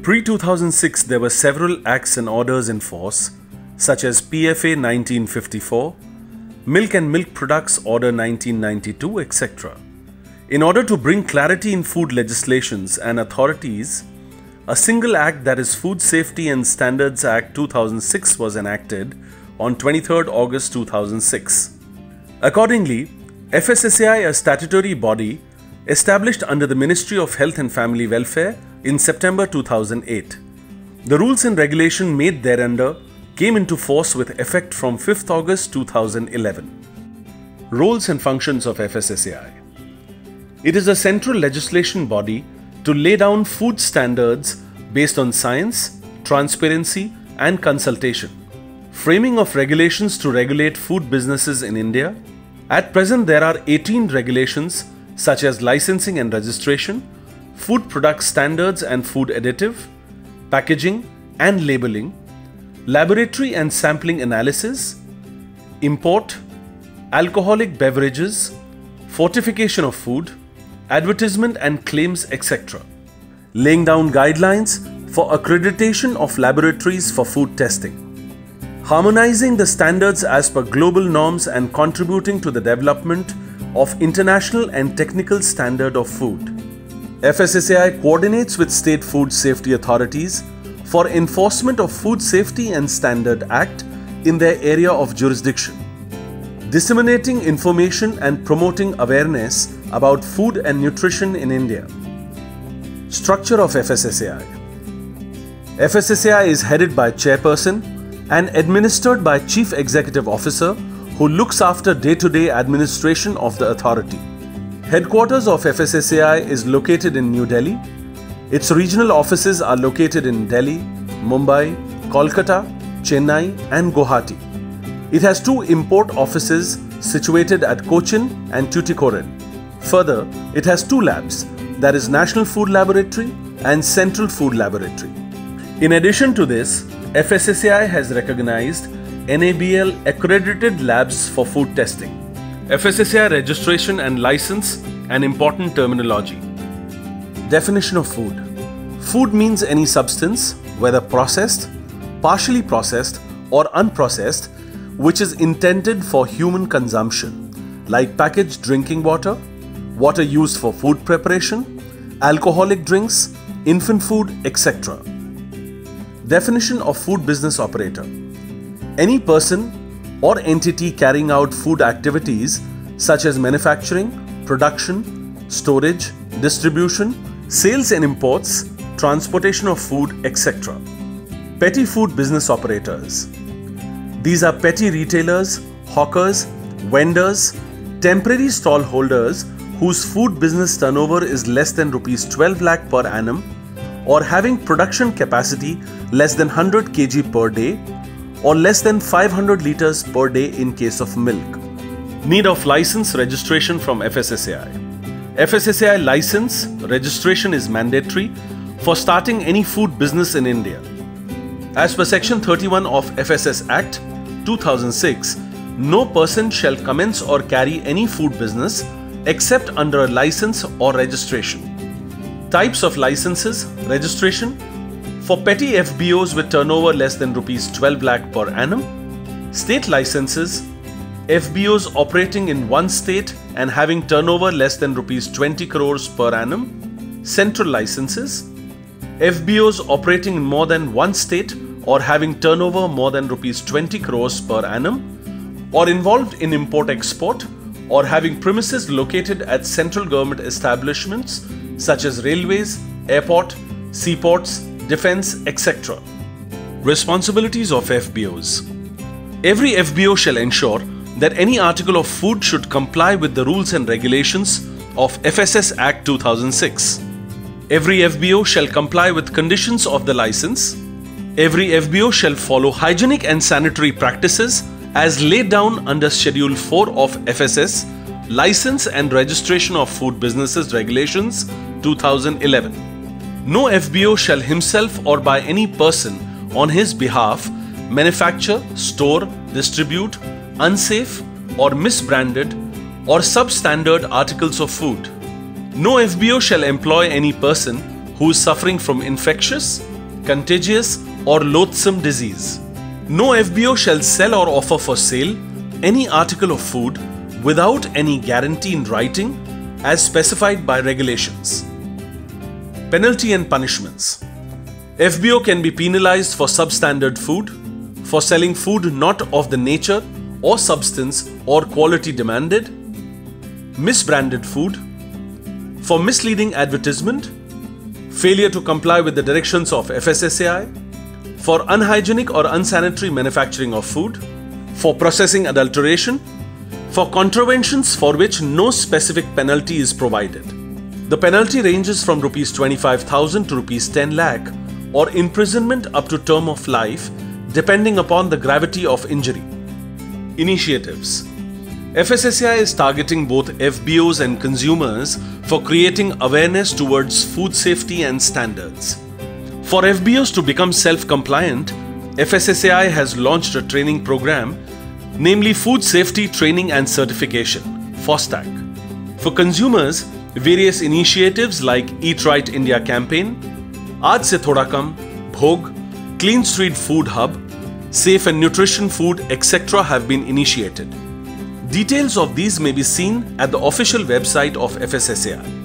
Pre-2006, there were several acts and orders in force, such as PFA 1954, Milk and Milk Products Order 1992, etc. In order to bring clarity in food legislations and authorities, a single act, that is Food Safety and Standards Act 2006, was enacted on 23rd August 2006. Accordingly, FSSAI, a statutory body established under the Ministry of Health and Family Welfare in September 2008. The rules and regulation made thereunder came into force with effect from 5th August 2011. Roles and functions of FSSAI. It is a central legislation body to lay down food standards based on science, transparency and consultation. Framing of regulations to regulate food businesses in India. At present, there are 18 regulations such as licensing and registration, food product standards and food additive, packaging and labeling, laboratory and sampling analysis, import, alcoholic beverages, fortification of food, advertisement and claims, etc. Laying down guidelines for accreditation of laboratories for food testing. Harmonizing the standards as per global norms and contributing to the development of international and technical standard of food. FSSAI coordinates with state food safety authorities for enforcement of Food Safety and Standard Act in their area of jurisdiction. Disseminating information and promoting awareness about food and nutrition in India. Structure of FSSAI. FSSAI is headed by Chairperson and administered by Chief Executive Officer, who looks after day-to-day administration of the authority. Headquarters of FSSAI is located in New Delhi. Its regional offices are located in Delhi, Mumbai, Kolkata, Chennai and Guwahati. It has 2 import offices situated at Cochin and Tuticorin. Further, it has 2 labs, that is National Food Laboratory and Central Food Laboratory. In addition to this, FSSAI has recognized NABL accredited labs for food testing. FSSAI registration and license, an important terminology. Definition of food. Food means any substance, whether processed, partially processed or unprocessed, which is intended for human consumption, like packaged drinking water, water used for food preparation, alcoholic drinks, infant food, etc. Definition of food business operator. Any person or entity carrying out food activities such as manufacturing, production, storage, distribution, sales and imports, transportation of food, etc. Petty food business operators. These are petty retailers, hawkers, vendors, temporary stall holders whose food business turnover is less than Rs 12 lakh per annum or having production capacity less than 100 kg per day or less than 500 liters per day in case of milk. Need of license registration from FSSAI. FSSAI license registration is mandatory for starting any food business in India. As per Section 31 of FSS Act 2006, no person shall commence or carry any food business except under a license or registration. Types of licenses, registration. For petty FBOs with turnover less than Rs 12 lakh per annum. State licenses. FBOs operating in one state and having turnover less than Rs 20 crores per annum. Central licenses. FBOs operating in more than one state or having turnover more than Rs 20 crores per annum, or involved in import-export, or having premises located at central government establishments such as railways, airport, seaports, defence, etc. Responsibilities of FBOs. Every FBO shall ensure that any article of food should comply with the rules and regulations of FSS Act 2006. Every FBO shall comply with conditions of the license. Every FBO shall follow hygienic and sanitary practices as laid down under Schedule 4 of FSS, License and Registration of Food Businesses Regulations 2011. No FBO shall himself or by any person on his behalf manufacture, store, distribute unsafe or misbranded or substandard articles of food. No FBO shall employ any person who is suffering from infectious, contagious, or loathsome disease. No FBO shall sell or offer for sale any article of food without any guarantee in writing as specified by regulations. Penalty and punishments. FBO can be penalized for substandard food, for selling food not of the nature or substance or quality demanded, misbranded food, for misleading advertisement, failure to comply with the directions of FSSAI, for unhygienic or unsanitary manufacturing of food, for processing adulteration, for contraventions for which no specific penalty is provided. The penalty ranges from Rs 25,000 to Rs 10 lakh or imprisonment up to term of life depending upon the gravity of injury. Initiatives. FSSAI is targeting both FBOs and consumers for creating awareness towards food safety and standards. For FBOs to become self-compliant, FSSAI has launched a training program, namely Food Safety Training and Certification, FOSTAC. For consumers, various initiatives like Eat Right India campaign, Aaj Se Thoda Kam, Bhog, Clean Street Food Hub, Safe and Nutrition Food, etc. have been initiated. Details of these may be seen at the official website of FSSAI.